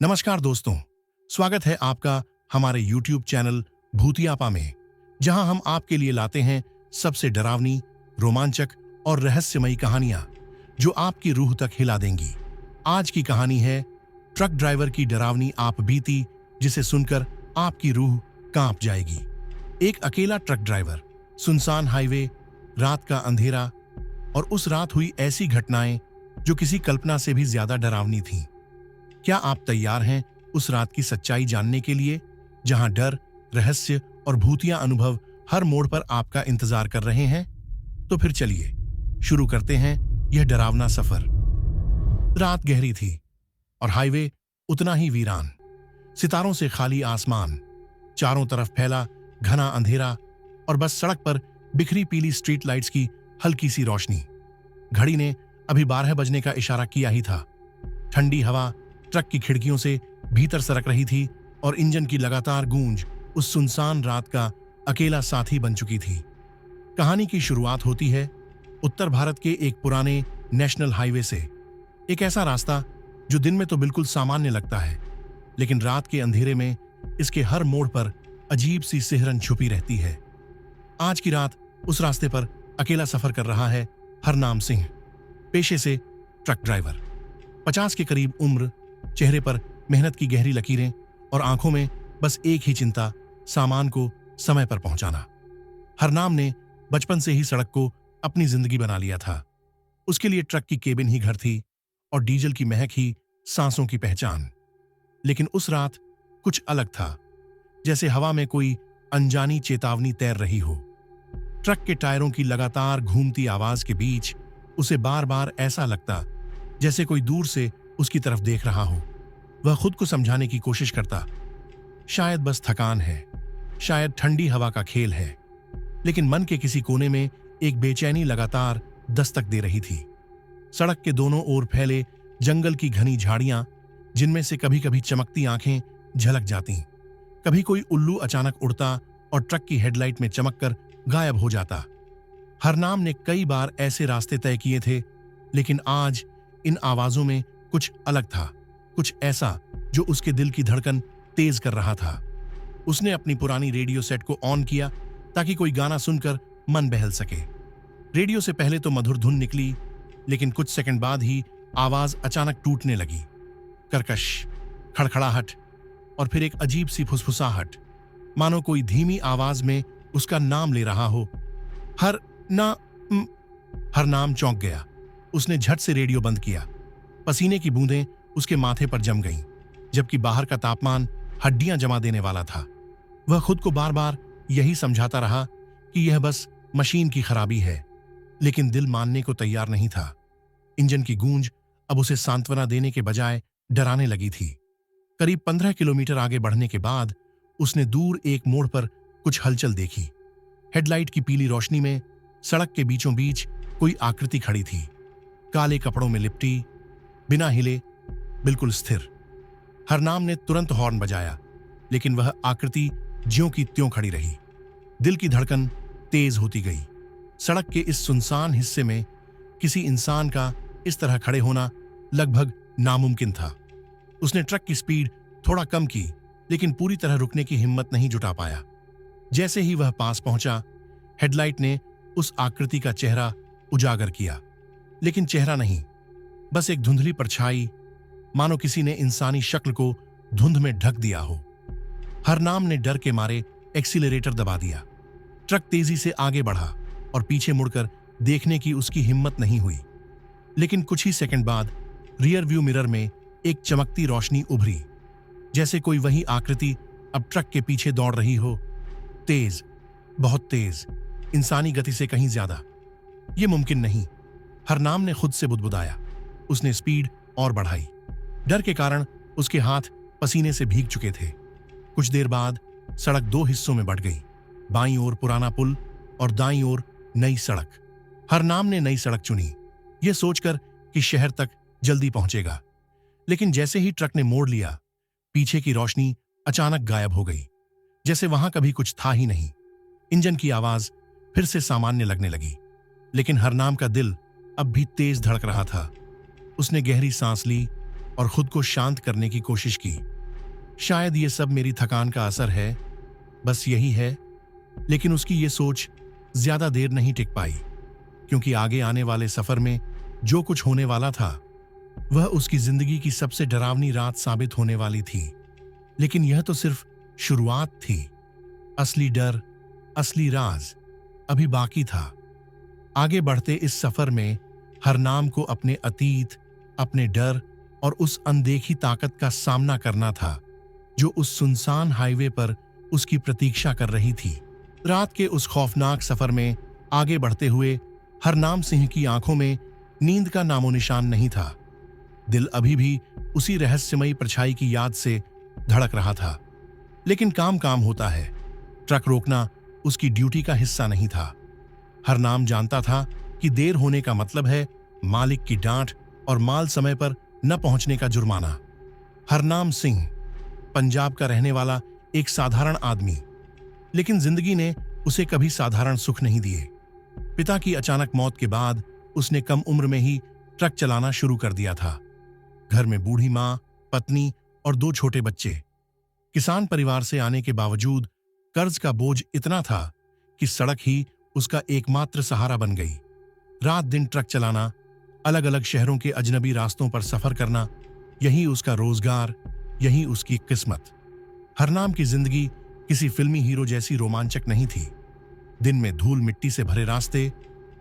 नमस्कार दोस्तों, स्वागत है आपका हमारे YouTube चैनल भूतियापा में, जहां हम आपके लिए लाते हैं सबसे डरावनी, रोमांचक और रहस्यमयी कहानियां जो आपकी रूह तक हिला देंगी। आज की कहानी है ट्रक ड्राइवर की डरावनी आप बीती, जिसे सुनकर आपकी रूह कांप जाएगी। एक अकेला ट्रक ड्राइवर, सुनसान हाईवे, रात का अंधेरा और उस रात हुई ऐसी घटनाएं जो किसी कल्पना से भी ज्यादा डरावनी थीं। क्या आप तैयार हैं उस रात की सच्चाई जानने के लिए, जहां डर, रहस्य और भूतिया अनुभव हर मोड़ पर आपका इंतजार कर रहे हैं? तो फिर चलिए शुरू करते हैं यह डरावना सफर। रात गहरी थी और हाईवे उतना ही वीरान। सितारों से खाली आसमान, चारों तरफ फैला घना अंधेरा और बस सड़क पर बिखरी पीली स्ट्रीट लाइट्स की हल्की सी रोशनी। घड़ी ने अभी 12 बजने का इशारा किया ही था। ठंडी हवा ट्रक की खिड़कियों से भीतर सरक रही थी और इंजन की लगातार गूंज उस सुनसान रात का अकेला साथी बन चुकी थी। कहानी की शुरुआत होती है उत्तर भारत के एक पुराने नेशनल हाईवे से। एक ऐसा रास्ता जो दिन में तो बिल्कुल सामान्य लगता है, लेकिन रात के अंधेरे में इसके हर मोड़ पर अजीब सी सिहरन छुपी रहती है। आज की रात उस रास्ते पर अकेला सफर कर रहा है हरनाम सिंह, पेशे से ट्रक ड्राइवर। 50 के करीब उम्र, चेहरे पर मेहनत की गहरी लकीरें और आंखों में बस एक ही चिंता, सामान को समय पर पहुंचाना। हरनाम ने बचपन से ही सड़क को अपनी जिंदगी बना लिया था। उसके लिए ट्रक की केबिन ही घर थी और डीजल की महक ही सांसों की पहचान। लेकिन उस रात कुछ अलग था, जैसे हवा में कोई अनजानी चेतावनी तैर रही हो। ट्रक के टायरों की लगातार घूमती आवाज के बीच उसे बार बार ऐसा लगता जैसे कोई दूर से उसकी तरफ देख रहा हो। वह खुद को समझाने की कोशिश करता, शायद बस थकान है, शायद ठंडी हवा का खेल है। लेकिन मन के किसी कोने में एक बेचैनी लगातार दस्तक दे रही थी। सड़क के दोनों ओर फैले जंगल की घनी झाड़ियां, जिनमें से कभी कभी चमकती आंखें झलक जाती। कभी कोई उल्लू अचानक उड़ता और ट्रक की हेडलाइट में चमककर गायब हो जाता। हरनाम ने कई बार ऐसे रास्ते तय किए थे, लेकिन आज इन आवाजों में कुछ अलग था, कुछ ऐसा जो उसके दिल की धड़कन तेज कर रहा था। उसने अपनी पुरानी रेडियो सेट को ऑन किया ताकि कोई गाना सुनकर मन बहल सके। रेडियो से पहले तो मधुर धुन निकली, लेकिन कुछ सेकंड बाद ही आवाज अचानक टूटने लगी। कर्कश, खड़खड़ाहट और फिर एक अजीब सी फुसफुसाहट, मानो कोई धीमी आवाज में उसका नाम ले रहा हो। हरनाम चौंक गया। उसने झट से रेडियो बंद किया। पसीने की बूंदें उसके माथे पर जम गईं, जबकि बाहर का तापमान हड्डियां जमा देने वाला था। वह खुद को बार बार यही समझाता रहा कि यह बस मशीन की खराबी है, लेकिन दिल मानने को तैयार नहीं था। इंजन की गूंज अब उसे सांत्वना देने के बजाय डराने लगी थी। करीब 15 किलोमीटर आगे बढ़ने के बाद उसने दूर एक मोड़ पर कुछ हलचल देखी। हेडलाइट की पीली रोशनी में सड़क के बीचों बीच कोई आकृति खड़ी थी, काले कपड़ों में लिपटी, बिना हिले, बिल्कुल स्थिर। हरनाम ने तुरंत हॉर्न बजाया, लेकिन वह आकृति ज्यों की त्यों खड़ी रही। दिल की धड़कन तेज होती गई। सड़क के इस सुनसान हिस्से में किसी इंसान का इस तरह खड़े होना लगभग नामुमकिन था। उसने ट्रक की स्पीड थोड़ा कम की, लेकिन पूरी तरह रुकने की हिम्मत नहीं जुटा पाया। जैसे ही वह पास पहुंचा, हेडलाइट ने उस आकृति का चेहरा उजागर किया, लेकिन चेहरा नहीं, बस एक धुंधली परछाई, मानो किसी ने इंसानी शक्ल को धुंध में ढक दिया हो। हरनाम ने डर के मारे एक्सीलरेटर दबा दिया। ट्रक तेजी से आगे बढ़ा और पीछे मुड़कर देखने की उसकी हिम्मत नहीं हुई। लेकिन कुछ ही सेकंड बाद रियर व्यू मिरर में एक चमकती रोशनी उभरी, जैसे कोई वही आकृति अब ट्रक के पीछे दौड़ रही हो। तेज, बहुत तेज, इंसानी गति से कहीं ज्यादा। यह मुमकिन नहीं, हरनाम ने खुद से बुदबुदाया। उसने स्पीड और बढ़ाई। डर के कारण उसके हाथ पसीने से भीग चुके थे। कुछ देर बाद सड़क 2 हिस्सों में बंट गई। बाईं ओर पुराना पुल और दाईं ओर नई सड़क। हरनाम ने नई सड़क चुनी, यह सोचकर कि शहर तक जल्दी पहुंचेगा। लेकिन जैसे ही ट्रक ने मोड़ लिया, पीछे की रोशनी अचानक गायब हो गई, जैसे वहां कभी कुछ था ही नहीं। इंजन की आवाज फिर से सामान्य लगने लगी, लेकिन हरनाम का दिल अब भी तेज धड़क रहा था। उसने गहरी सांस ली, और खुद को शांत करने की कोशिश की। शायद ये सब मेरी थकान का असर है, बस यही है। लेकिन उसकी ये सोच ज्यादा देर नहीं टिक पाई, क्योंकि आगे आने वाले सफर में जो कुछ होने वाला था वह उसकी जिंदगी की सबसे डरावनी रात साबित होने वाली थी। लेकिन यह तो सिर्फ शुरुआत थी। असली डर, असली राज अभी बाकी था। आगे बढ़ते इस सफर में हरनाम को अपने अतीत, अपने डर और उस अनदेखी ताकत का सामना करना था जो उस सुनसान हाईवे पर उसकी प्रतीक्षा कर रही थी। रात के उस खौफनाक सफर में आगे बढ़ते हुए हरनाम सिंह की आंखों में नींद का नामोनिशान नहीं था। दिल अभी भी उसी रहस्यमयी परछाई की याद से धड़क रहा था। लेकिन काम काम होता है। ट्रक रोकना उसकी ड्यूटी का हिस्सा नहीं था। हरनाम जानता था कि देर होने का मतलब है मालिक की डांट और माल समय पर न पहुंचने का जुर्माना। हरनाम सिंह पंजाब का रहने वाला एक साधारण आदमी, लेकिन जिंदगी ने उसे कभी साधारण सुख नहीं दिए। पिता की अचानक मौत के बाद उसने कम उम्र में ही ट्रक चलाना शुरू कर दिया था। घर में बूढ़ी मां, पत्नी और 2 छोटे बच्चे। किसान परिवार से आने के बावजूद कर्ज का बोझ इतना था कि सड़क ही उसका एकमात्र सहारा बन गई। रात दिन ट्रक चलाना, अलग अलग शहरों के अजनबी रास्तों पर सफर करना, यही उसका रोजगार, यही उसकी किस्मत। हरनाम की जिंदगी किसी फिल्मी हीरो जैसी रोमांचक नहीं थी। दिन में धूल मिट्टी से भरे रास्ते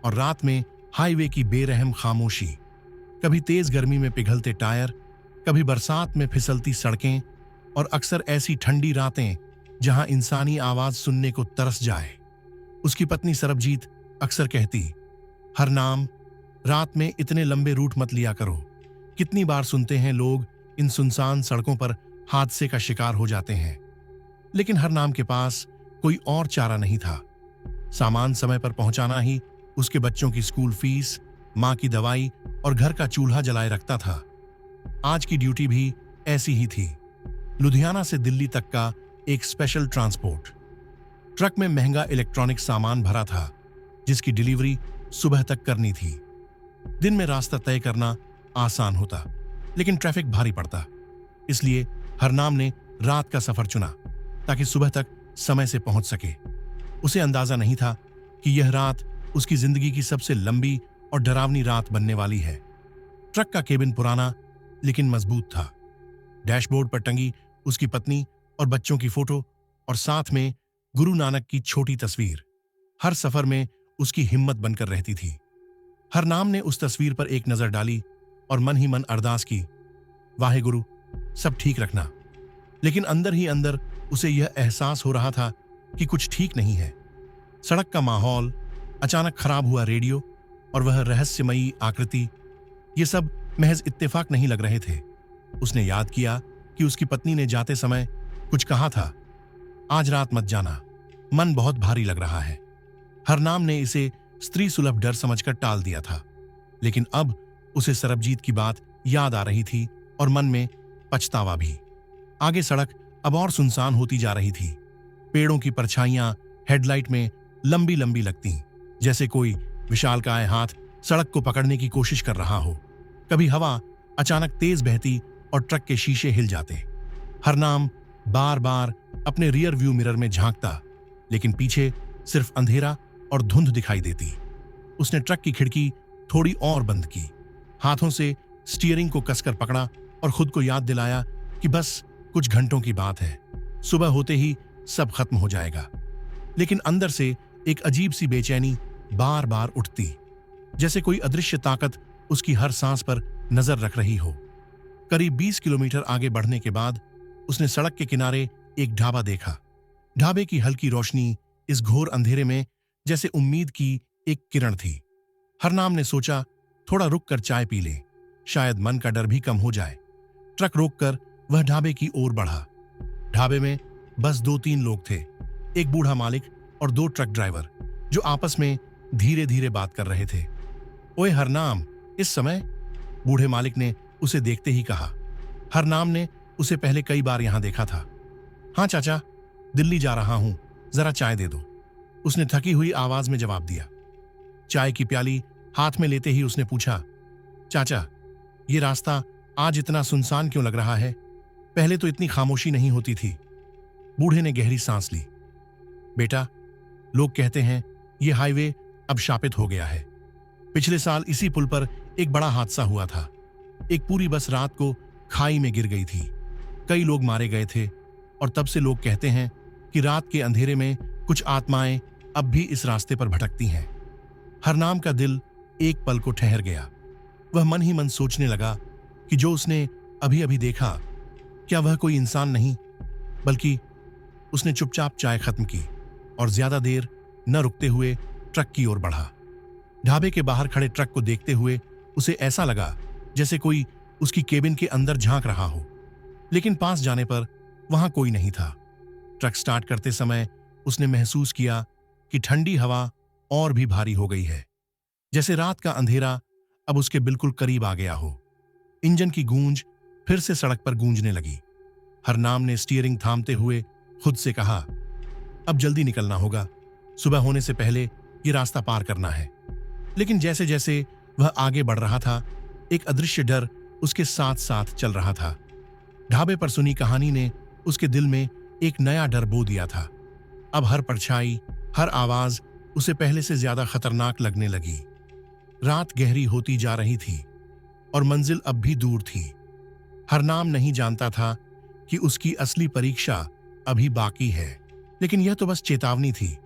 और रात में हाईवे की बेरहम खामोशी। कभी तेज गर्मी में पिघलते टायर, कभी बरसात में फिसलती सड़कें और अक्सर ऐसी ठंडी रातें जहां इंसानी आवाज सुनने को तरस जाए। उसकी पत्नी सरबजीत अक्सर कहती, हरनाम, रात में इतने लंबे रूट मत लिया करो। कितनी बार सुनते हैं लोग इन सुनसान सड़कों पर हादसे का शिकार हो जाते हैं। लेकिन हरनाम के पास कोई और चारा नहीं था। सामान समय पर पहुंचाना ही उसके बच्चों की स्कूल फीस, मां की दवाई और घर का चूल्हा जलाए रखता था। आज की ड्यूटी भी ऐसी ही थी। लुधियाना से दिल्ली तक का एक स्पेशल ट्रांसपोर्ट। ट्रक में महंगा इलेक्ट्रॉनिक सामान भरा था, जिसकी डिलीवरी सुबह तक करनी थी। दिन में रास्ता तय करना आसान होता, लेकिन ट्रैफिक भारी पड़ता। इसलिए हरनाम ने रात का सफर चुना ताकि सुबह तक समय से पहुंच सके। उसे अंदाजा नहीं था कि यह रात उसकी जिंदगी की सबसे लंबी और डरावनी रात बनने वाली है। ट्रक का केबिन पुराना लेकिन मजबूत था। डैशबोर्ड पर टंगी उसकी पत्नी और बच्चों की फोटो और साथ में गुरु नानक की छोटी तस्वीर हर सफर में उसकी हिम्मत बनकर रहती थी। हरनाम ने उस तस्वीर पर एक नजर डाली और मन ही मन अरदास की, वाहे गुरु, सब ठीक रखना। लेकिन अंदर ही अंदर उसे यह एहसास हो रहा था कि कुछ ठीक नहीं है। सड़क का माहौल, अचानक खराब हुआ रेडियो और वह रहस्यमयी आकृति, ये सब महज इत्तेफाक नहीं लग रहे थे। उसने याद किया कि उसकी पत्नी ने जाते समय कुछ कहा था, आज रात मत जाना, मन बहुत भारी लग रहा है। हरनाम ने इसे स्त्री सुलभ डर समझकर टाल दिया था, लेकिन अब उसे सरबजीत की बात याद आ रही थी और मन में पछतावा भी। आगे सड़क अब और सुनसान होती जा रही थी। पेड़ों की परछाइयां हेडलाइट में लंबी लंबी लगती, जैसे कोई विशालकाय हाथ सड़क को पकड़ने की कोशिश कर रहा हो। कभी हवा अचानक तेज बहती और ट्रक के शीशे हिल जाते। हरनाम बार बार अपने रियर व्यू मिरर में झांकता, लेकिन पीछे सिर्फ अंधेरा और धुंध दिखाई देती। उसने ट्रक की खिड़की थोड़ी और बंद की, हाथों से स्टीयरिंग को कसकर पकड़ा और खुद को याद दिलाया कि बस कुछ घंटों की बात है, सुबह होते ही सब खत्म हो जाएगा। लेकिन अंदर से एक अजीब सी बेचैनी बार बार उठती, जैसे कोई अदृश्य ताकत उसकी हर सांस पर नजर रख रही हो। करीब 20 किलोमीटर आगे बढ़ने के बाद उसने सड़क के किनारे एक ढाबा देखा। ढाबे की हल्की रोशनी इस घोर अंधेरे में जैसे उम्मीद की एक किरण थी। हरनाम ने सोचा, थोड़ा रुक कर चाय पी ले, शायद मन का डर भी कम हो जाए। ट्रक रोककर वह ढाबे की ओर बढ़ा। ढाबे में बस 2-3 लोग थे, एक बूढ़ा मालिक और 2 ट्रक ड्राइवर, जो आपस में धीरे धीरे बात कर रहे थे। ओए हरनाम, इस समय? बूढ़े मालिक ने उसे देखते ही कहा। हरनाम ने उसे पहले कई बार यहां देखा था। हाँ चाचा, दिल्ली जा रहा हूं, जरा चाय दे दो, उसने थकी हुई आवाज में जवाब दिया। चाय की प्याली हाथ में लेते ही उसने पूछा, चाचा, ये रास्ता आज इतना सुनसान क्यों लग रहा है? पहले तो इतनी खामोशी नहीं होती थी। बूढ़े ने गहरी सांस ली। बेटा, लोग कहते हैं ये हाईवे अब शापित हो गया है। पिछले साल इसी पुल पर एक बड़ा हादसा हुआ था। एक पूरी बस रात को खाई में गिर गई थी। कई लोग मारे गए थे और तब से लोग कहते हैं कि रात के अंधेरे में कुछ आत्माएं अब भी इस रास्ते पर भटकती हैं। हरनाम का दिल एक पल को ठहर गया। वह मन ही मन सोचने लगा कि जो उसने अभी अभी देखा, क्या वह कोई इंसान नहीं बल्कि। उसने चुपचाप चाय खत्म की और ज्यादा देर न रुकते हुए ट्रक की ओर बढ़ा। ढाबे के बाहर खड़े ट्रक को देखते हुए उसे ऐसा लगा जैसे कोई उसकी केबिन के अंदर झांक रहा हो, लेकिन पास जाने पर वहां कोई नहीं था। ट्रक स्टार्ट करते समय उसने महसूस किया कि ठंडी हवा और भी भारी हो गई है, जैसे रात का अंधेरा अब उसके बिल्कुल करीब आ गया हो। इंजन की गूंज फिर से सड़क पर गूंजने लगी। हरनाम ने स्टीयरिंग थामते हुए खुद से कहा, अब जल्दी निकलना होगा, सुबह होने से पहले ये रास्ता पार करना है। लेकिन जैसे जैसे वह आगे बढ़ रहा था, एक अदृश्य डर उसके साथ साथ चल रहा था। ढाबे पर सुनी कहानी ने उसके दिल में एक नया डर बो दिया था। अब हर परछाई, हर आवाज उसे पहले से ज्यादा खतरनाक लगने लगी। रात गहरी होती जा रही थी और मंजिल अब भी दूर थी। हरनाम नहीं जानता था कि उसकी असली परीक्षा अभी बाकी है, लेकिन यह तो बस चेतावनी थी।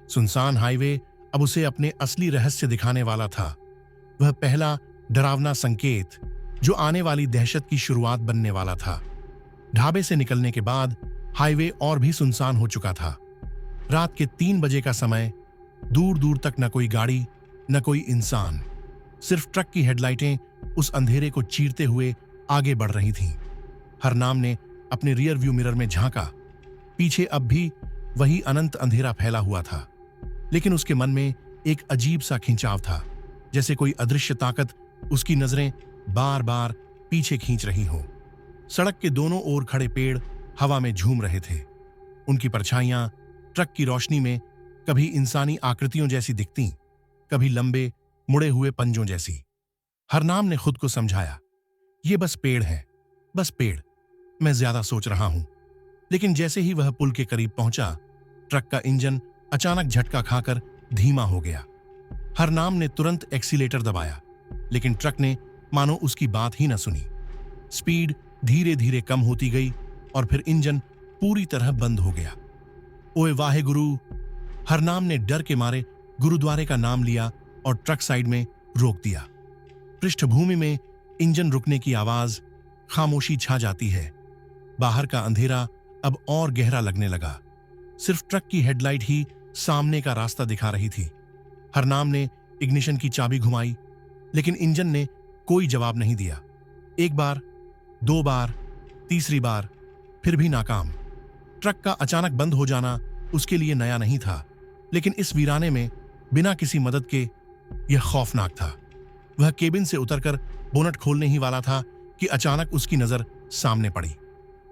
सुनसान हाईवे अब उसे अपने असली रहस्य दिखाने वाला था। वह पहला डरावना संकेत जो आने वाली दहशत की शुरुआत बनने वाला था। ढाबे से निकलने के बाद हाईवे और भी सुनसान हो चुका था। रात के 3 बजे का समय। दूर दूर तक न कोई गाड़ी, न कोई इंसान, सिर्फ ट्रक की हेडलाइटें उस अंधेरे को चीरते हुए आगे बढ़ रही थीं। हरनाम ने अपने रियर व्यू मिरर में झांका। पीछे अब भी वही अनंत अंधेरा फैला हुआ था, लेकिन उसके मन में एक अजीब सा खिंचाव था, जैसे कोई अदृश्य ताकत उसकी नजरें बार बार पीछे खींच रही हो। सड़क के दोनों ओर खड़े पेड़ हवा में झूम रहे थे। उनकी परछाइयां ट्रक की रोशनी में कभी इंसानी आकृतियों जैसी दिखती, कभी लंबे मुड़े हुए पंजों जैसी। हरनाम ने खुद को समझाया, ये बस पेड़ है, बस पेड़, मैं ज्यादा सोच रहा हूं। लेकिन जैसे ही वह पुल के करीब पहुंचा, ट्रक का इंजन अचानक झटका खाकर धीमा हो गया। हरनाम ने तुरंत एक्सीलेटर दबाया, लेकिन ट्रक ने मानो उसकी बात ही न सुनी। स्पीड धीरे धीरे कम होती गई और फिर इंजन पूरी तरह बंद हो गया। ओए वाहे गुरु! हरनाम ने डर के मारे गुरुद्वारे का नाम लिया और ट्रक साइड में रोक दिया। पृष्ठभूमि में इंजन रुकने की आवाज, खामोशी छा जाती है। बाहर का अंधेरा अब और गहरा लगने लगा। सिर्फ ट्रक की हेडलाइट ही सामने का रास्ता दिखा रही थी। हरनाम ने इग्निशन की चाबी घुमाई, लेकिन इंजन ने कोई जवाब नहीं दिया। 1 बार, 2 बार, तीसरी बार, फिर भी नाकाम। ट्रक का अचानक बंद हो जाना उसके लिए नया नहीं था, लेकिन इस वीराने में बिना किसी मदद के यह खौफनाक था। वह केबिन से उतरकर बोनट खोलने ही वाला था कि अचानक उसकी नजर सामने पड़ी।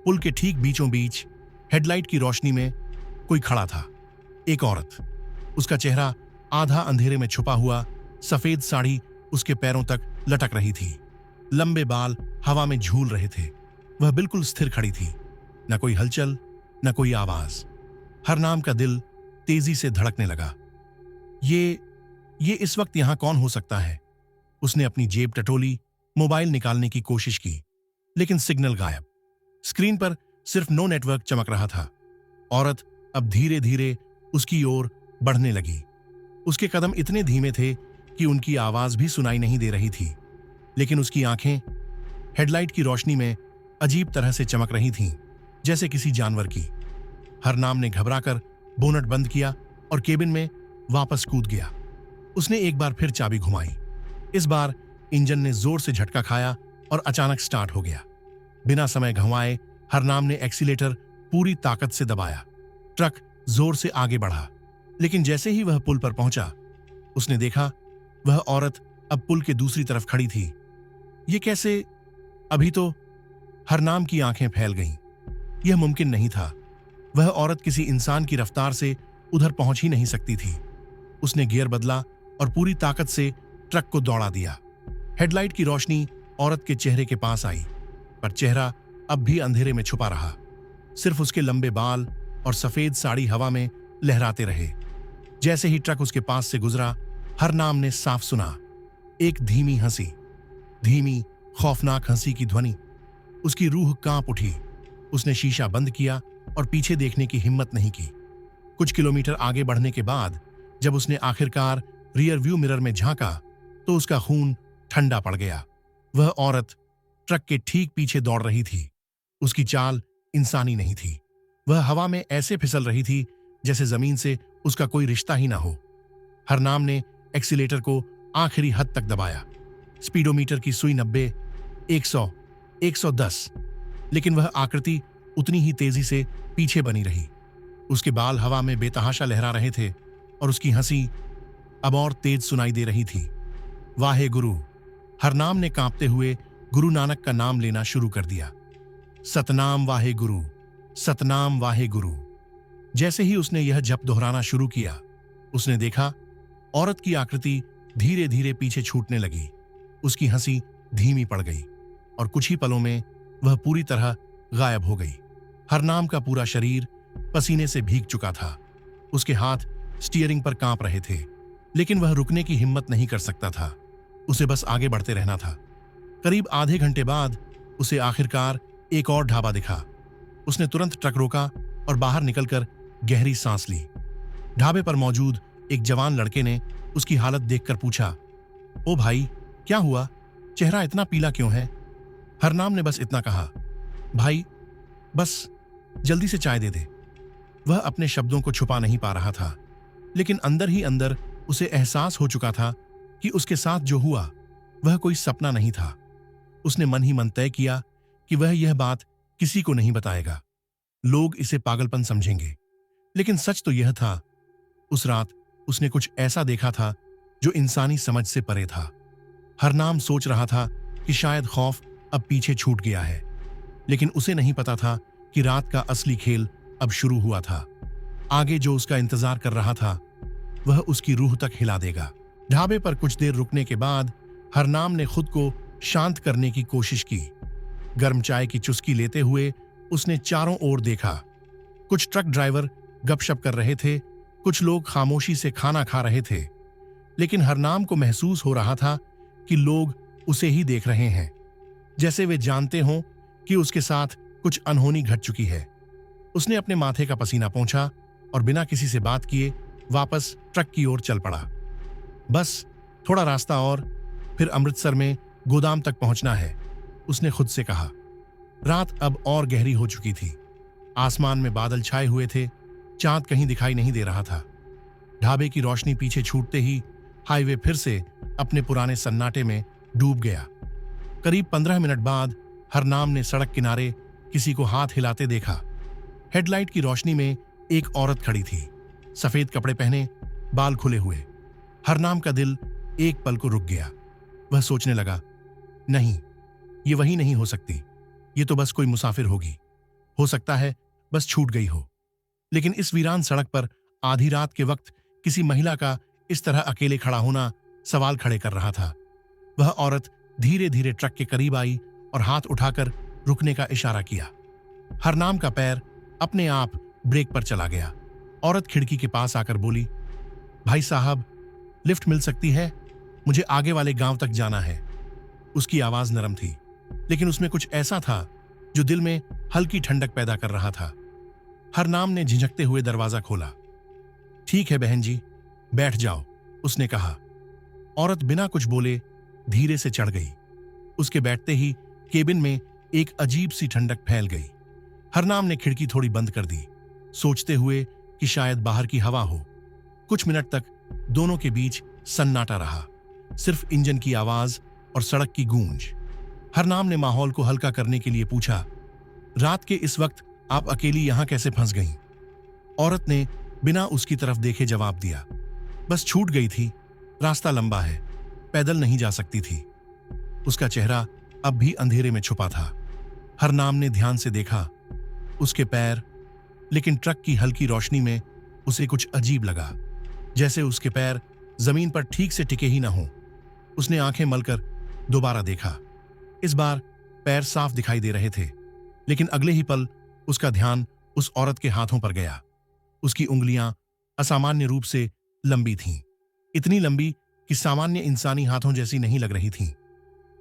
पुल के ठीक बीचों बीच हेडलाइट की रोशनी में कोई खड़ा था। एक औरत। उसका चेहरा आधा अंधेरे में छुपा हुआ, सफेद साड़ी उसके पैरों तक लटक रही थी। लंबे बाल हवा में झूल रहे थे। वह बिल्कुल स्थिर खड़ी थी, न कोई हलचल, न कोई आवाज। हरनाम का दिल तेजी से धड़कने लगा। ये इस वक्त यहां कौन हो सकता है? उसने अपनी जेब टटोली, मोबाइल निकालने की कोशिश की, लेकिन सिग्नल गायब। स्क्रीन पर सिर्फ नो नेटवर्क चमक रहा था। औरत अब धीरे धीरे उसकी ओर बढ़ने लगी। उसके कदम इतने धीमे थे कि उनकी आवाज भी सुनाई नहीं दे रही थी, लेकिन उसकी आंखें हेडलाइट की रोशनी में अजीब तरह से चमक रही थीं, जैसे किसी जानवर की। हरनाम ने घबराकर बोनट बंद किया और केबिन में वापस कूद गया। उसने एक बार फिर चाबी घुमाई। इस बार इंजन ने जोर से झटका खाया और अचानक स्टार्ट हो गया। बिना समय गंवाए हरनाम ने एक्सीलेटर पूरी ताकत से दबाया। ट्रक जोर से आगे बढ़ा, लेकिन जैसे ही वह पुल पर पहुंचा, उसने देखा वह औरत अब पुल के दूसरी तरफ खड़ी थी। ये कैसे? अभी तो हरनाम की आंखें फैल गईं। यह मुमकिन नहीं था। वह औरत किसी इंसान की रफ्तार से उधर पहुंच ही नहीं सकती थी। उसने गियर बदला और पूरी ताकत से ट्रक को दौड़ा दिया। हेडलाइट की रोशनी औरत के चेहरे के पास आई, पर चेहरा अब भी अंधेरे में छुपा रहा। सिर्फ उसके लंबे बाल और सफेद साड़ी हवा में लहराते रहे। जैसे ही ट्रक उसके पास से गुजरा, हरनाम ने साफ सुना एक धीमी हंसी, धीमी खौफनाक हंसी की ध्वनि। उसकी रूह कांप उठी। उसने शीशा बंद किया और पीछे देखने की हिम्मत नहीं की। कुछ किलोमीटर आगे बढ़ने के बाद जब उसने आखिरकार रियर व्यू मिरर में झांका तो उसका खून ठंडा पड़ गया। वह औरत ट्रक के ठीक पीछे दौड़ रही थी। उसकी चाल इंसानी नहीं थी। वह हवा में ऐसे फिसल रही थी जैसे जमीन से उसका कोई रिश्ता ही ना हो। हरनाम ने एक्सीलेटर को आखिरी हद तक दबाया। स्पीडोमीटर की सुई 90, 100, 110, लेकिन वह आकृति उतनी ही तेजी से पीछे बनी रही। उसके बाल हवा में बेतहाशा लहरा रहे थे और उसकी हंसी अब और तेज सुनाई दे रही थी। वाहे गुरु! हरनाम ने कांपते हुए गुरु नानक का नाम लेना शुरू कर दिया। सतनाम वाहे गुरु, सतनाम वाहे गुरु। जैसे ही उसने यह जप दोहराना शुरू किया, उसने देखा औरत की आकृति धीरे धीरे पीछे छूटने लगी। उसकी हंसी धीमी पड़ गई और कुछ ही पलों में वह पूरी तरह गायब हो गई। हरनाम का पूरा शरीर पसीने से भीग चुका था। उसके हाथ स्टीयरिंग पर कांप रहे थे, लेकिन वह रुकने की हिम्मत नहीं कर सकता था। उसे बस आगे बढ़ते रहना था। करीब आधे घंटे बाद उसे आखिरकार एक और ढाबा दिखा। उसने तुरंत ट्रक रोका और बाहर निकलकर गहरी सांस ली। ढाबे पर मौजूद एक जवान लड़के ने उसकी हालत देखकर पूछा, ओ भाई, क्या हुआ? चेहरा इतना पीला क्यों है? हरनाम ने बस इतना कहा, भाई, बस जल्दी से चाय दे दे। वह अपने शब्दों को छुपा नहीं पा रहा था, लेकिन अंदर ही अंदर उसे एहसास हो चुका था कि उसके साथ जो हुआ वह कोई सपना नहीं था। उसने मन ही मन तय किया कि वह यह बात किसी को नहीं बताएगा। लोग इसे पागलपन समझेंगे, लेकिन सच तो यह था, उस रात उसने कुछ ऐसा देखा था जो इंसानी समझ से परे था। हरनाम सोच रहा था कि शायद खौफ अब पीछे छूट गया है, लेकिन उसे नहीं पता था कि रात का असली खेल अब शुरू हुआ था। आगे जो उसका इंतजार कर रहा था वह उसकी रूह तक हिला देगा। ढाबे पर कुछ देर रुकने के बाद हरनाम ने खुद को शांत करने की कोशिश की। गर्म चाय की चुस्की लेते हुए उसने चारों ओर देखा। कुछ ट्रक ड्राइवर गपशप कर रहे थे, कुछ लोग खामोशी से खाना खा रहे थे, लेकिन हरनाम को महसूस हो रहा था कि लोग उसे ही देख रहे हैं, जैसे वे जानते हों कि उसके साथ कुछ अनहोनी घट चुकी है। उसने अपने माथे का पसीना पोंछा और बिना किसी से बात किए वापस ट्रक की ओर चल पड़ा। बस थोड़ा रास्ता और फिर अमृतसर में गोदाम तक पहुंचना है, उसने खुद से कहा। रात अब और गहरी हो चुकी थी। आसमान में बादल छाए हुए थे, चांद कहीं दिखाई नहीं दे रहा था। ढाबे की रोशनी पीछे छूटते ही हाईवे फिर से अपने पुराने सन्नाटे में डूब गया। करीब 15 मिनट बाद हरनाम ने सड़क किनारे किसी को हाथ हिलाते देखा। हेडलाइट की रोशनी में एक औरत खड़ी थी, सफेद कपड़े पहने, बाल खुले हुए। हरनाम का दिल एक पल को रुक गया। वह सोचने लगा, नहीं, ये वही नहीं हो सकती। ये तो बस कोई मुसाफिर होगी। हो सकता है बस छूट गई हो। लेकिन इस वीरान सड़क पर आधी रात के वक्त किसी महिला का इस तरह अकेले खड़ा होना सवाल खड़े कर रहा था। वह औरत धीरे धीरे ट्रक के करीब आई और हाथ उठाकर रुकने का इशारा किया। हरनाम का पैर अपने आप ब्रेक पर चला गया। औरत खिड़की के पास आकर बोली, भाई साहब, लिफ्ट मिल सकती है? मुझे आगे वाले गांव तक जाना है। उसकी आवाज नरम थी, लेकिन उसमें कुछ ऐसा था जो दिल में हल्की ठंडक पैदा कर रहा था। हरनाम ने झिझकते हुए दरवाजा खोला। ठीक है बहन जी, बैठ जाओ, उसने कहा। औरत बिना कुछ बोले धीरे से चढ़ गई। उसके बैठते ही केबिन में एक अजीब सी ठंडक फैल गई। हरनाम ने खिड़की थोड़ी बंद कर दी, सोचते हुए कि शायद बाहर की हवा हो। कुछ मिनट तक दोनों के बीच सन्नाटा रहा, सिर्फ इंजन की आवाज और सड़क की गूंज। हरनाम ने माहौल को हल्का करने के लिए पूछा, रात के इस वक्त आप अकेली यहां कैसे फंस गईं? औरत ने बिना उसकी तरफ देखे जवाब दिया, बस छूट गई थी, रास्ता लंबा है, पैदल नहीं जा सकती थी। उसका चेहरा अब भी अंधेरे में छुपा था। हरनाम ने ध्यान से देखा, उसके पैर, लेकिन ट्रक की हल्की रोशनी में उसे कुछ अजीब लगा, जैसे उसके पैर जमीन पर ठीक से टिके ही ना हों। उसने आंखें मलकर दोबारा देखा। इस बार पैर साफ दिखाई दे रहे थे, लेकिन अगले ही पल उसका ध्यान उस औरत के हाथों पर गया। उसकी उंगलियां असामान्य रूप से लंबी थीं, इतनी लंबी कि सामान्य इंसानी हाथों जैसी नहीं लग रही थीं।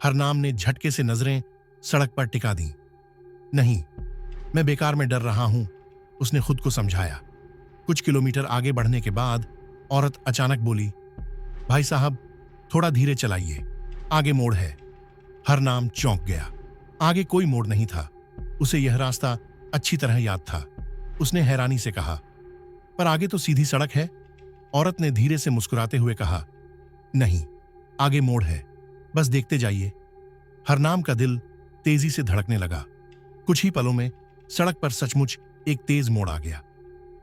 हरनाम ने झटके से नजरें सड़क पर टिका दी। नहीं, मैं बेकार में डर रहा हूं, उसने खुद को समझाया। कुछ किलोमीटर आगे बढ़ने के बाद औरत अचानक बोली, भाई साहब, थोड़ा धीरे चलाइए, आगे मोड़ है। हरनाम चौंक गया। आगे कोई मोड़ नहीं था। उसे यह रास्ता अच्छी तरह याद था। उसने हैरानी से कहा, पर आगे तो सीधी सड़क है। औरत ने धीरे से मुस्कुराते हुए कहा, नहीं, आगे मोड़ है, बस देखते जाइए। हरनाम का दिल तेजी से धड़कने लगा। कुछ ही पलों में सड़क पर सचमुच एक तेज मोड़ आ गया,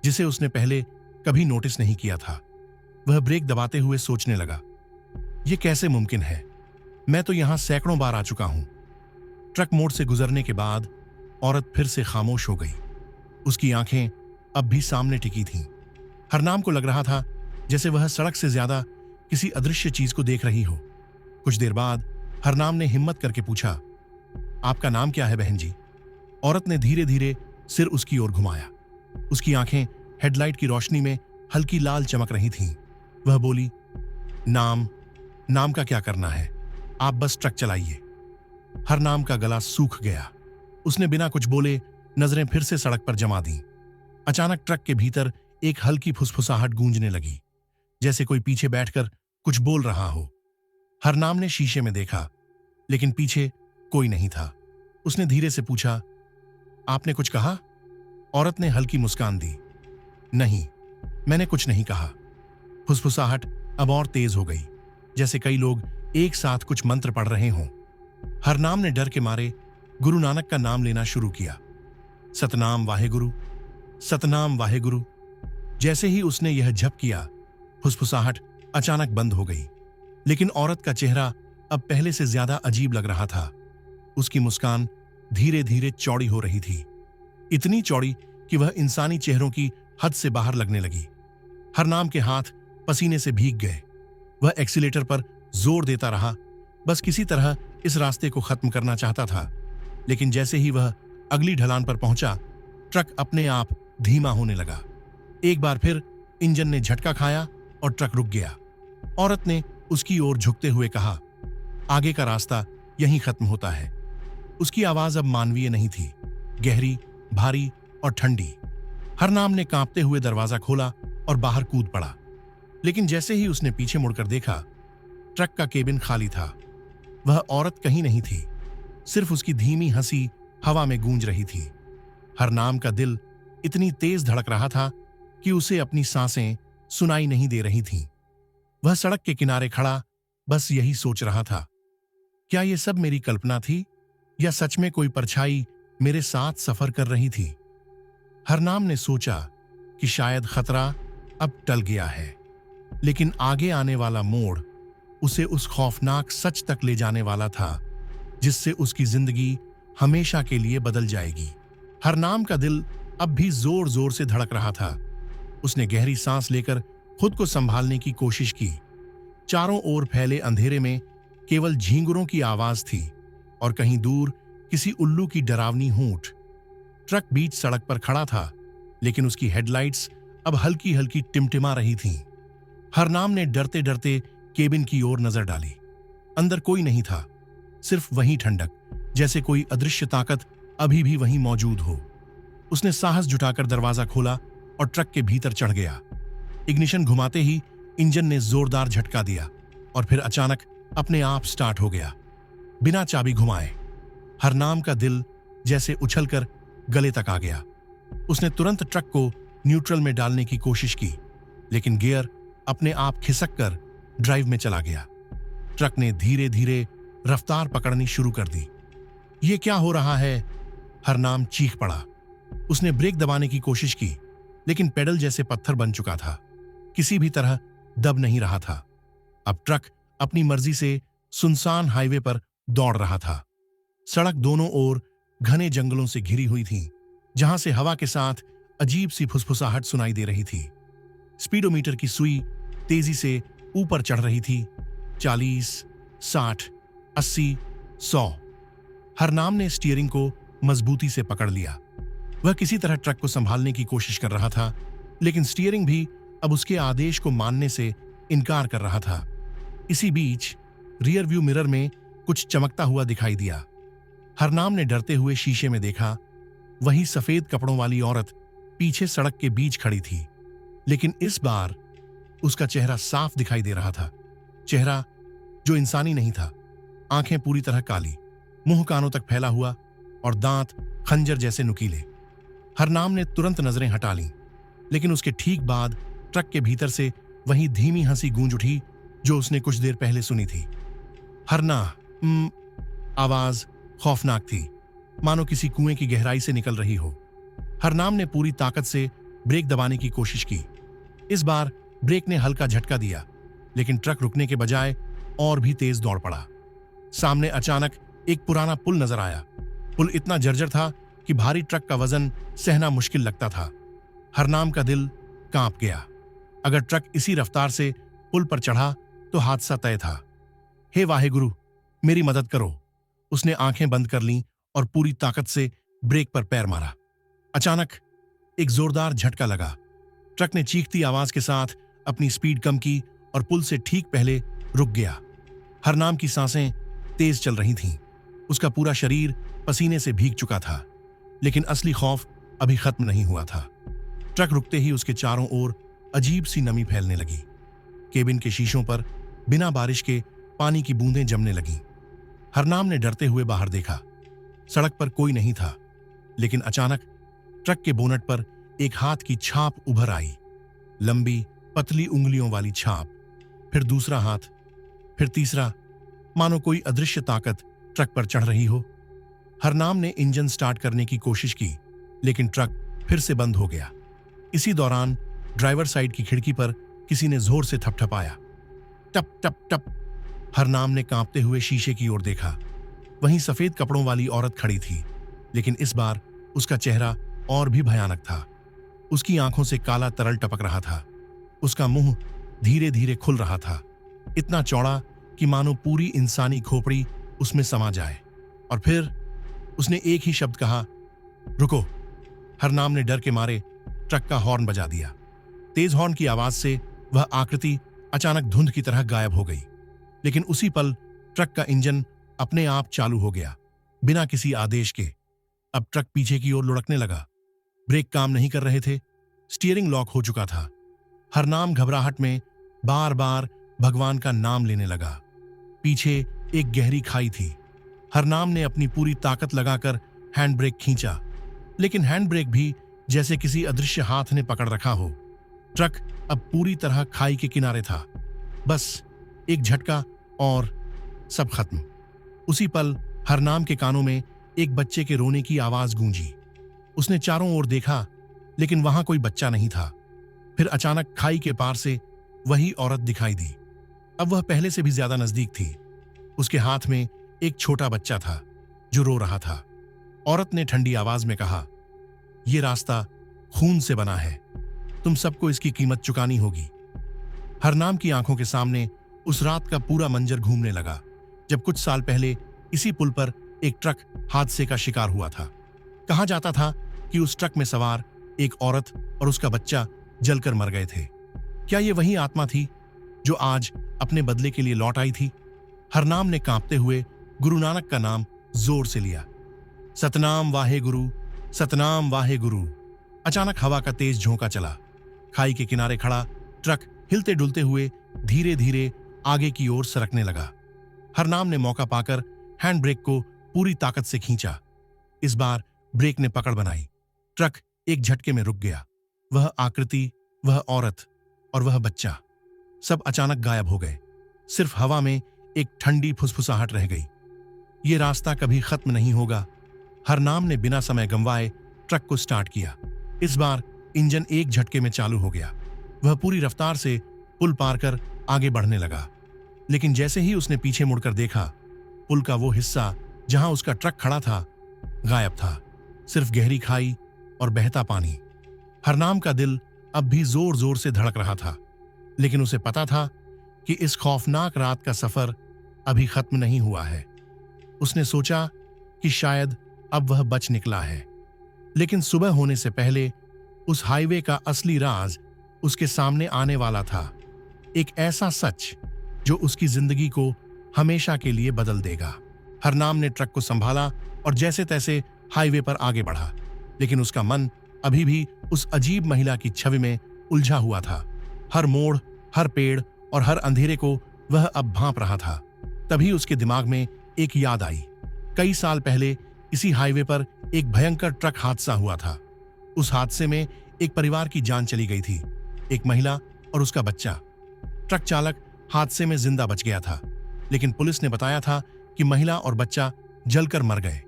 जिसे उसने पहले कभी नोटिस नहीं किया था। वह ब्रेक दबाते हुए सोचने लगा, यह कैसे मुमकिन है? मैं तो यहां सैकड़ों बार आ चुका हूं। ट्रक मोड़ से गुजरने के बाद औरत फिर से खामोश हो गई। उसकी आंखें अब भी सामने टिकी थीं। हरनाम को लग रहा था जैसे वह सड़क से ज्यादा किसी अदृश्य चीज को देख रही हो। कुछ देर बाद हरनाम ने हिम्मत करके पूछा, आपका नाम क्या है बहन जी? औरत ने धीरे धीरे सिर उसकी ओर घुमाया। उसकी आंखें हेडलाइट की रोशनी में हल्की लाल चमक रही थीं। वह बोली, नाम का क्या करना है, आप बस ट्रक चलाइए। हरनाम का गला सूख गया। उसने बिना कुछ बोले नजरें फिर से सड़क पर जमा दी। अचानक ट्रक के भीतर एक हल्की फुसफुसाहट गूंजने लगी, जैसे कोई पीछे बैठकर कुछ बोल रहा हो। हरनाम ने शीशे में देखा, लेकिन पीछे कोई नहीं था। उसने धीरे से पूछा, आपने कुछ कहा? औरत ने हल्की मुस्कान दी। नहीं, मैंने कुछ नहीं कहा। फुसफुसाहट अब और तेज हो गई, जैसे कई लोग एक साथ कुछ मंत्र पढ़ रहे हों। हरनाम ने डर के मारे गुरु नानक का नाम लेना शुरू किया। सतनाम वाहेगुरु, सतनाम वाहेगुरु। जैसे ही उसने यह जप किया, फुसफुसाहट अचानक बंद हो गई। लेकिन औरत का चेहरा अब पहले से ज्यादा अजीब लग रहा था। उसकी मुस्कान धीरे धीरे चौड़ी हो रही थी, इतनी चौड़ी कि वह इंसानी चेहरों की हद से बाहर लगने लगी। हरनाम के हाथ पसीने से भीग गए। वह एक्सीलेटर पर जोर देता रहा, बस किसी तरह इस रास्ते को खत्म करना चाहता था। लेकिन जैसे ही वह अगली ढलान पर पहुंचा, ट्रक अपने आप धीमा होने लगा। एक बार फिर इंजन ने झटका खाया और ट्रक रुक गया। औरत ने उसकी ओर झुकते हुए कहा, आगे का रास्ता यहीं खत्म होता है। उसकी आवाज अब मानवीय नहीं थी, गहरी, भारी और ठंडी। हरनाम ने कांपते हुए दरवाजा खोला और बाहर कूद पड़ा। लेकिन जैसे ही उसने पीछे मुड़कर देखा, ट्रक का केबिन खाली था। वह औरत कहीं नहीं थी, सिर्फ उसकी धीमी हंसी हवा में गूंज रही थी। हरनाम का दिल इतनी तेज धड़क रहा था कि उसे अपनी सांसें सुनाई नहीं दे रही थीं। वह सड़क के किनारे खड़ा बस यही सोच रहा था, क्या यह सब मेरी कल्पना थी या सच में कोई परछाई मेरे साथ सफर कर रही थी? हरनाम ने सोचा कि शायद खतरा अब टल गया है, लेकिन आगे आने वाला मोड़ उसे उस खौफनाक सच तक ले जाने वाला था जिससे उसकी जिंदगी हमेशा के लिए बदल जाएगी। हरनाम का दिल अब भी जोर जोर से धड़क रहा था। उसने गहरी सांस लेकर खुद को संभालने की कोशिश की। चारों ओर फैले अंधेरे में केवल झींगुरों की आवाज थी और कहीं दूर किसी उल्लू की डरावनी हूंठ। ट्रक बीच सड़क पर खड़ा था, लेकिन उसकी हेडलाइट्स अब हल्की हल्की टिमटिमा रही थीं। हरनाम ने डरते डरते केबिन की ओर नजर डाली। अंदर कोई नहीं था, सिर्फ वही ठंडक, जैसे कोई अदृश्य ताकत अभी भी वहीं मौजूद हो। उसने साहस जुटाकर दरवाजा खोला और ट्रक के भीतर चढ़ गया। इग्निशन घुमाते ही इंजन ने जोरदार झटका दिया और फिर अचानक अपने आप स्टार्ट हो गया, बिना चाबी घुमाए। हरनाम का दिल जैसे उछलकर गले तक आ गया। उसने तुरंत ट्रक को न्यूट्रल में डालने की कोशिश की, लेकिन गियर अपने आप खिसक कर ड्राइव में चला गया। ट्रक ने धीरे धीरे रफ्तार पकड़नी शुरू कर दी। ये क्या हो रहा है? हरनाम चीख पड़ा। उसने ब्रेक दबाने की कोशिश की, लेकिन पेडल जैसे पत्थर बन चुका था, किसी भी तरह दब नहीं रहा था। अब ट्रक अपनी मर्जी से सुनसान हाईवे पर दौड़ रहा था। सड़क दोनों ओर घने जंगलों से घिरी हुई थी, जहां से हवा के साथ अजीब सी फुसफुसाहट सुनाई दे रही थी। स्पीडोमीटर की सुई तेजी से ऊपर चढ़ रही थी। 40, 60, 80, 100। हरनाम ने स्टीयरिंग को मजबूती से पकड़ लिया। वह किसी तरह ट्रक को संभालने की कोशिश कर रहा था, लेकिन स्टीयरिंग भी अब उसके आदेश को मानने से इनकार कर रहा था। इसी बीच रियर व्यू मिरर में कुछ चमकता हुआ दिखाई दिया। हरनाम ने डरते हुए शीशे में देखा। वही सफेद कपड़ों वाली औरत पीछे सड़क के बीच खड़ी थी, लेकिन इस बार उसका चेहरा साफ दिखाई दे रहा था। चेहरा जो इंसानी नहीं था। आंखें पूरी तरह काली, मुंह कानों तक फैला हुआ और दांत खंजर जैसे नुकीले। हरनाम ने तुरंत नजरें हटा लीं, लेकिन उसके ठीक बाद ट्रक के भीतर से वही धीमी हंसी गूंज उठी जो उसने कुछ देर पहले सुनी थी। हरना आवाज खौफनाक थी, मानो किसी कुएं की गहराई से निकल रही हो। हरनाम ने पूरी ताकत से ब्रेक दबाने की कोशिश की। इस बार ब्रेक ने हल्का झटका दिया, लेकिन ट्रक रुकने के बजाय और भी तेज दौड़ पड़ा। सामने अचानक एक पुराना पुल नजर आया। पुल इतना जर्जर था कि भारी ट्रक का वजन सहना मुश्किल लगता था। हरनाम का दिल कांप गया। अगर ट्रक इसी रफ्तार से पुल पर चढ़ा तो हादसा तय था। हे वाहेगुरु, मेरी मदद करो। उसने आंखें बंद कर लीं और पूरी ताकत से ब्रेक पर पैर मारा। अचानक एक जोरदार झटका लगा। ट्रक ने चीखती आवाज के साथ अपनी स्पीड कम की और पुल से ठीक पहले रुक गया। हरनाम की सांसें तेज चल रही थीं। उसका पूरा शरीर पसीने से भीग चुका था, लेकिन असली खौफ अभी खत्म नहीं हुआ था। ट्रक रुकते ही उसके चारों ओर अजीब सी नमी फैलने लगी। केबिन के शीशों पर बिना बारिश के पानी की बूंदें जमने लगीं। हरनाम ने डरते हुए बाहर देखा। सड़क पर कोई नहीं था, लेकिन अचानक ट्रक के बोनट पर एक हाथ की छाप उभर आई। लंबी पतली उंगलियों वाली छाप, फिर दूसरा हाथ, फिर तीसरा, मानो कोई अदृश्य ताकत ट्रक पर चढ़ रही हो। हरनाम ने इंजन स्टार्ट करने की कोशिश की, लेकिन ट्रक फिर से बंद हो गया। इसी दौरान ड्राइवर साइड की खिड़की पर किसी ने जोर से थपथपाया। टप टप टप। हरनाम ने कांपते हुए शीशे की ओर देखा। वहीं सफेद कपड़ों वाली औरत खड़ी थी, लेकिन इस बार उसका चेहरा और भी भयानक था। उसकी आंखों से काला तरल टपक रहा था। उसका मुंह धीरे धीरे खुल रहा था, इतना चौड़ा कि मानो पूरी इंसानी खोपड़ी उसमें समा जाए। और फिर उसने एक ही शब्द कहा, रुको। हरनाम ने डर के मारे ट्रक का हॉर्न बजा दिया। तेज हॉर्न की आवाज से वह आकृति अचानक धुंध की तरह गायब हो गई, लेकिन उसी पल ट्रक का इंजन अपने आप चालू हो गया, बिना किसी आदेश के। अब ट्रक पीछे की ओर लुढ़कने लगा। ब्रेक काम नहीं कर रहे थे, स्टीयरिंग लॉक हो चुका था। हरनाम घबराहट में बार बार भगवान का नाम लेने लगा। पीछे एक गहरी खाई थी। हरनाम ने अपनी पूरी ताकत लगाकर हैंड ब्रेक खींचा, लेकिन हैंड ब्रेक भी जैसे किसी अदृश्य हाथ ने पकड़ रखा हो। ट्रक अब पूरी तरह खाई के किनारे था। बस एक झटका और सब खत्म। उसी पल हरनाम के कानों में एक बच्चे के रोने की आवाज गूंजी। उसने चारों ओर देखा, लेकिन वहां कोई बच्चा नहीं था। फिर अचानक खाई के पार से वही औरत दिखाई दी। अब वह पहले से भी ज्यादा नजदीक थी। उसके हाथ में एक छोटा बच्चा था जो रो रहा था। औरत ने ठंडी आवाज में कहा, यह रास्ता खून से बना है, तुम सबको इसकी कीमत चुकानी होगी। हरनाम की आंखों के सामने उस रात का पूरा मंजर घूमने लगा, जब कुछ साल पहले इसी पुल पर एक ट्रक हादसे का शिकार हुआ था। कहा जाता था कि उस ट्रक में सवार एक औरत और उसका बच्चा जलकर मर गए थे। क्या ये वही आत्मा थी जो आज अपने बदले के लिए लौट आई थी? हरनाम ने कांपते हुए गुरु नानक का नाम जोर से लिया। सतनाम वाहे गुरु, सतनाम वाहे गुरु। अचानक हवा का तेज झोंका चला। खाई के किनारे खड़ा ट्रक हिलते डुलते हुए धीरे धीरे आगे की ओर सरकने लगा। हरनाम ने मौका पाकर हैंड ब्रेक को पूरी ताकत से खींचा। इस बार ब्रेक ने पकड़ बनाई। ट्रक एक झटके में रुक गया। वह आकृति, वह औरत और वह बच्चा सब अचानक गायब हो गए। सिर्फ हवा में एक ठंडी फुसफुसाहट रह गई। ये रास्ता कभी खत्म नहीं होगा। हरनाम ने बिना समय गंवाए ट्रक को स्टार्ट किया। इस बार इंजन एक झटके में चालू हो गया। वह पूरी रफ्तार से पुल पार कर आगे बढ़ने लगा, लेकिन जैसे ही उसने पीछे मुड़कर देखा, पुल का वो हिस्सा जहां उसका ट्रक खड़ा था गायब था। सिर्फ गहरी खाई और बहता पानी। हरनाम का दिल अब भी जोर जोर से धड़क रहा था, लेकिन उसे पता था कि इस खौफनाक रात का सफर अभी खत्म नहीं हुआ है। उसने सोचा, कि शायद अब वह बच निकला है। लेकिन सुबह होने से पहले उस हाईवे का असली राज उसके सामने आने वाला था, एक ऐसा सच जो उसकी जिंदगी को हमेशा के लिए बदल देगा। हरनाम ने ट्रक को संभाला और जैसे तैसे हाईवे पर आगे बढ़ा, लेकिन उसका मन अभी भी उस अजीब महिला की छवि में उलझा हुआ था। हर मोड़, हर पेड़ और हर अंधेरे को वह अब भांप रहा था। तभी उसके दिमाग में एक याद आई। कई साल पहले इसी हाईवे पर एक भयंकर ट्रक हादसा हुआ था। उस हादसे में एक परिवार की जान चली गई थी, एक महिला और उसका बच्चा। ट्रक चालक हादसे में जिंदा बच गया था, लेकिन पुलिस ने बताया था कि महिला और बच्चा जलकर मर गए।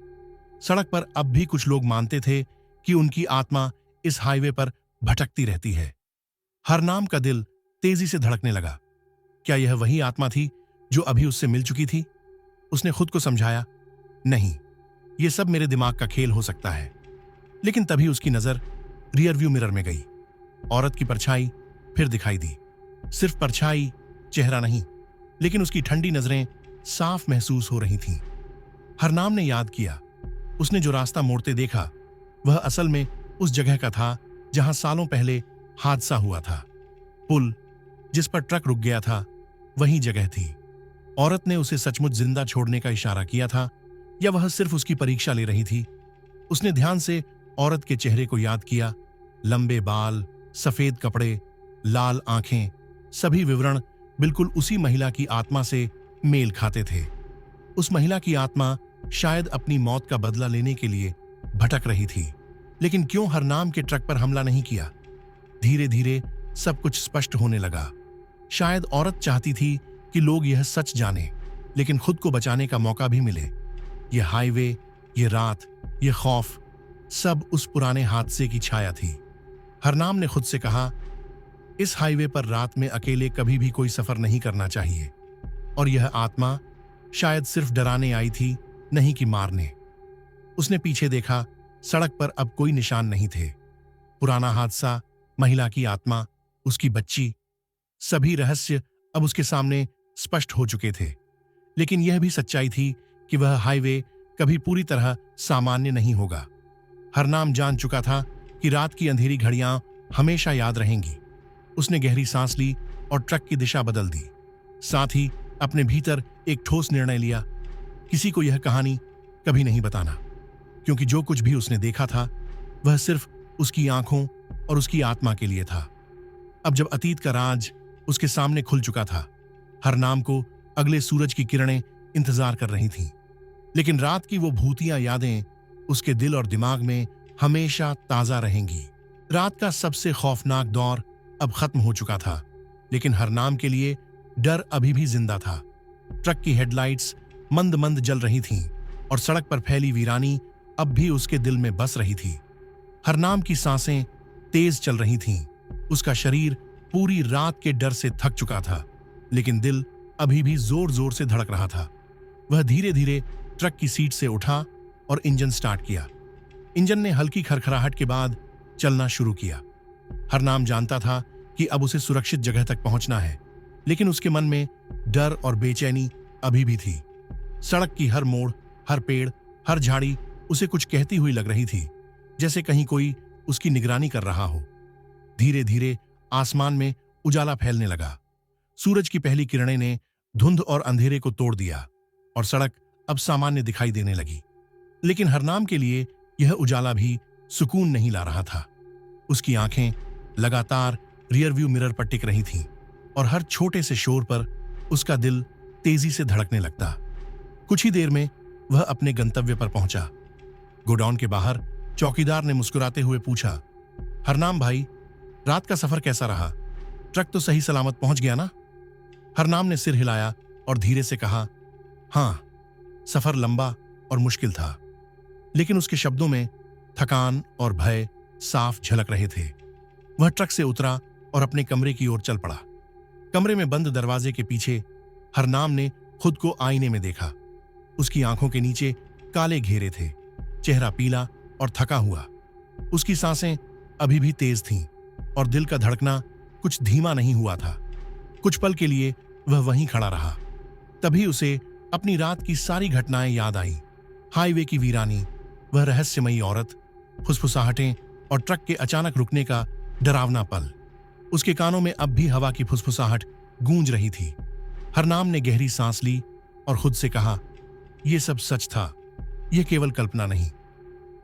सड़क पर अब भी कुछ लोग मानते थे कि उनकी आत्मा इस हाईवे पर भटकती रहती है। हरनाम का दिल तेजी से धड़कने लगा। क्या यह वही आत्मा थी जो अभी उससे मिल चुकी थी? उसने खुद को समझाया, नहीं, यह सब मेरे दिमाग का खेल हो सकता है। लेकिन तभी उसकी नजर रियरव्यू मिरर में गई। औरत की परछाई फिर दिखाई दी। सिर्फ परछाई, चेहरा नहीं, लेकिन उसकी ठंडी नजरें साफ महसूस हो रही थीं। हरनाम ने याद किया, उसने जो रास्ता मोड़ते देखा वह असल में उस जगह का था जहां सालों पहले हादसा हुआ था। पुल जिस पर ट्रक रुक गया था वही जगह थी। औरत ने उसे सचमुच जिंदा छोड़ने का इशारा किया था या वह सिर्फ उसकी परीक्षा ले रही थी? उसने ध्यान से औरत के चेहरे को याद किया। लंबे बाल, सफेद कपड़े, लाल आंखें, सभी विवरण बिल्कुल उसी महिला की आत्मा से मेल खाते थे। उस महिला की आत्मा शायद अपनी मौत का बदला लेने के लिए भटक रही थी। लेकिन क्यों हरनाम के ट्रक पर हमला नहीं किया? धीरे धीरे सब कुछ स्पष्ट होने लगा। शायद औरत चाहती थी कि लोग यह सच जानें, लेकिन खुद को बचाने का मौका भी मिले। यह हाईवे, यह रात, यह खौफ, सब उस पुराने हादसे की छाया थी। हरनाम ने खुद से कहा, इस हाईवे पर रात में अकेले कभी भी कोई सफर नहीं करना चाहिए। और यह आत्मा शायद सिर्फ डराने आई थी, नहीं कि मारने। उसने पीछे देखा, सड़क पर अब कोई निशान नहीं थे। पुराना हादसा, महिला की आत्मा, उसकी बच्ची, सभी रहस्य अब उसके सामने स्पष्ट हो चुके थे। लेकिन यह भी सच्चाई थी कि वह हाईवे कभी पूरी तरह सामान्य नहीं होगा। हरनाम जान चुका था कि रात की अंधेरी घड़ियां हमेशा याद रहेंगी। उसने गहरी सांस ली और ट्रक की दिशा बदल दी। साथ ही अपने भीतर एक ठोस निर्णय लिया, किसी को यह कहानी कभी नहीं बताना, क्योंकि जो कुछ भी उसने देखा था वह सिर्फ उसकी आंखों और उसकी आत्मा के लिए था। अब जब अतीत का राज उसके सामने खुल चुका था, हरनाम को अगले सूरज की किरणें इंतजार कर रही थीं। लेकिन रात की वो भूतिया यादें उसके दिल और दिमाग में हमेशा ताजा रहेंगी। रात का सबसे खौफनाक दौर अब खत्म हो चुका था, लेकिन हरनाम के लिए डर अभी भी जिंदा था। ट्रक की हेडलाइट्स मंद मंद जल रही थीं और सड़क पर फैली वीरानी अब भी उसके दिल में बस रही थी। हरनाम की सांसें तेज चल रही थीं। उसका शरीर पूरी रात के डर से थक चुका था, लेकिन दिल अभी भी जोर जोर से धड़क रहा था। वह धीरे धीरे ट्रक की सीट से उठा और इंजन स्टार्ट किया। इंजन ने हल्की खरखराहट के बाद चलना शुरू किया। हरनाम जानता था कि अब उसे सुरक्षित जगह तक पहुंचना है, लेकिन उसके मन में डर और बेचैनी अभी भी थी। सड़क की हर मोड़, हर पेड़, हर झाड़ी उसे कुछ कहती हुई लग रही थी, जैसे कहीं कोई उसकी निगरानी कर रहा हो। धीरे धीरे आसमान में उजाला फैलने लगा। सूरज की पहली किरणें ने धुंध और अंधेरे को तोड़ दिया और सड़क अब सामान्य दिखाई देने लगी। लेकिन हरनाम के लिए यह उजाला भी सुकून नहीं ला रहा था। उसकी आंखें लगातार रियरव्यू मिरर पर टिक रही थीं और हर छोटे से शोर पर उसका दिल तेजी से धड़कने लगता। कुछ ही देर में वह अपने गंतव्य पर पहुंचा। गोडाउन के बाहर चौकीदार ने मुस्कुराते हुए पूछा, हरनाम भाई, रात का सफर कैसा रहा? ट्रक तो सही सलामत पहुंच गया ना? हरनाम ने सिर हिलाया और धीरे से कहा, हां, सफर लंबा और मुश्किल था। लेकिन उसके शब्दों में थकान और भय साफ झलक रहे थे। वह ट्रक से उतरा और अपने कमरे की ओर चल पड़ा। कमरे में बंद दरवाजे के पीछे हरनाम ने खुद को आईने में देखा। उसकी आंखों के नीचे काले घेरे थे, चेहरा पीला और थका हुआ। उसकी सांसें अभी भी तेज थीं और दिल का धड़कना कुछ धीमा नहीं हुआ था। कुछ पल के लिए वह वहीं खड़ा रहा। तभी उसे अपनी रात की सारी घटनाएं याद आई। हाईवे की वीरानी, वह रहस्यमयी औरत, फुसफुसाहटें और ट्रक के अचानक रुकने का डरावना पल। उसके कानों में अब भी हवा की फुसफुसाहट गूंज रही थी। हरनाम ने गहरी सांस ली और खुद से कहा, यह सब सच था, यह केवल कल्पना नहीं।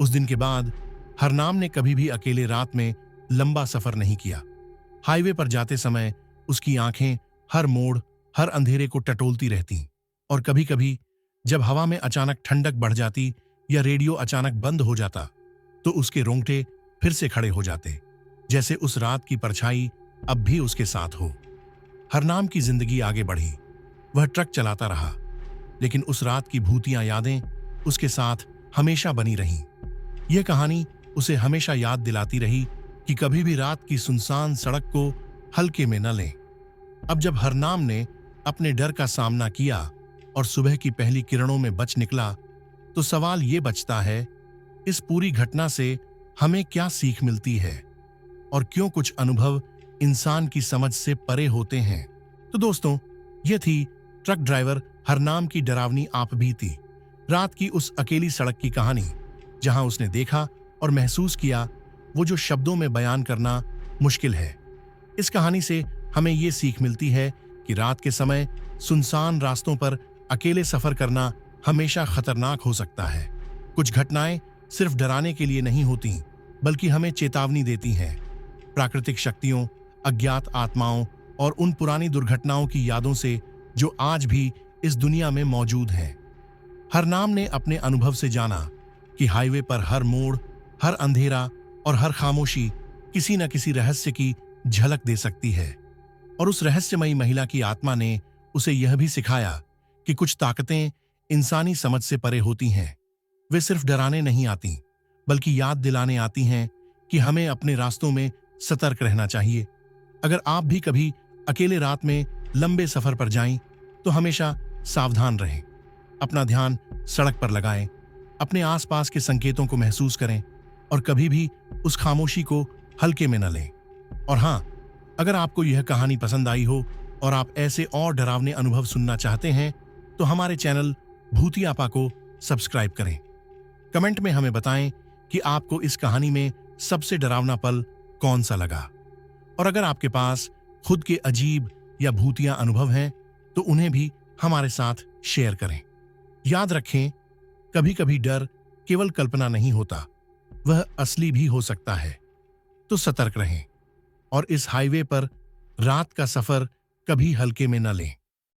उस दिन के बाद हरनाम ने कभी भी अकेले रात में लंबा सफर नहीं किया। हाईवे पर जाते समय उसकी आंखें हर मोड़, हर अंधेरे को टटोलती रहतीं, और कभी कभी जब हवा में अचानक ठंडक बढ़ जाती या रेडियो अचानक बंद हो जाता तो उसके रोंगटे फिर से खड़े हो जाते, जैसे उस रात की परछाई अब भी उसके साथ हो। हरनाम की जिंदगी आगे बढ़ी, वह ट्रक चलाता रहा, लेकिन उस रात की भूतियां यादें उसके साथ हमेशा बनी रहीं। यह कहानी उसे हमेशा याद दिलाती रही कि कभी भी रात की सुनसान सड़क को हल्के में न लें। अब जब हरनाम ने अपने डर का सामना किया और सुबह की पहली किरणों में बच निकला, तो सवाल ये बचता है, इस पूरी घटना से हमें क्या सीख मिलती है और क्यों कुछ अनुभव इंसान की समझ से परे होते हैं। तो दोस्तों, यह थी ट्रक ड्राइवर हरनाम की डरावनी आपबीती, रात की उस अकेली सड़क की कहानी, जहां उसने देखा और महसूस किया वो जो शब्दों में बयान करना मुश्किल है। इस कहानी से हमें ये सीख मिलती है कि रात के समय सुनसान रास्तों पर अकेले सफर करना हमेशा खतरनाक हो सकता है। कुछ घटनाएं सिर्फ डराने के लिए नहीं होती, बल्कि हमें चेतावनी देती हैं। प्राकृतिक शक्तियों, अज्ञात आत्माओं और उन पुरानी दुर्घटनाओं की यादों से जो आज भी इस दुनिया में मौजूद हैं। हरनाम ने अपने अनुभव से जाना कि हाईवे पर हर मोड़, हर अंधेरा और हर खामोशी किसी न किसी रहस्य की झलक दे सकती है। और उस रहस्यमयी महिला की आत्मा ने उसे यह भी सिखाया कि कुछ ताकतें इंसानी समझ से परे होती हैं। वे सिर्फ डराने नहीं आती, बल्कि याद दिलाने आती हैं कि हमें अपने रास्तों में सतर्क रहना चाहिए। अगर आप भी कभी अकेले रात में लंबे सफर पर जाएं, तो हमेशा सावधान रहें। अपना ध्यान सड़क पर लगाएं, अपने आसपास के संकेतों को महसूस करें और कभी भी उस खामोशी को हल्के में न लें। और हाँ, अगर आपको यह कहानी पसंद आई हो और आप ऐसे और डरावने अनुभव सुनना चाहते हैं, तो हमारे चैनल भूतियापा को सब्सक्राइब करें। कमेंट में हमें बताएं कि आपको इस कहानी में सबसे डरावना पल कौन सा लगा। और अगर आपके पास खुद के अजीब या भूतिया अनुभव हैं, तो उन्हें भी हमारे साथ शेयर करें। याद रखें, कभी कभी डर केवल कल्पना नहीं होता, वह असली भी हो सकता है। तो सतर्क रहें और इस हाईवे पर रात का सफर कभी हल्के में न लें।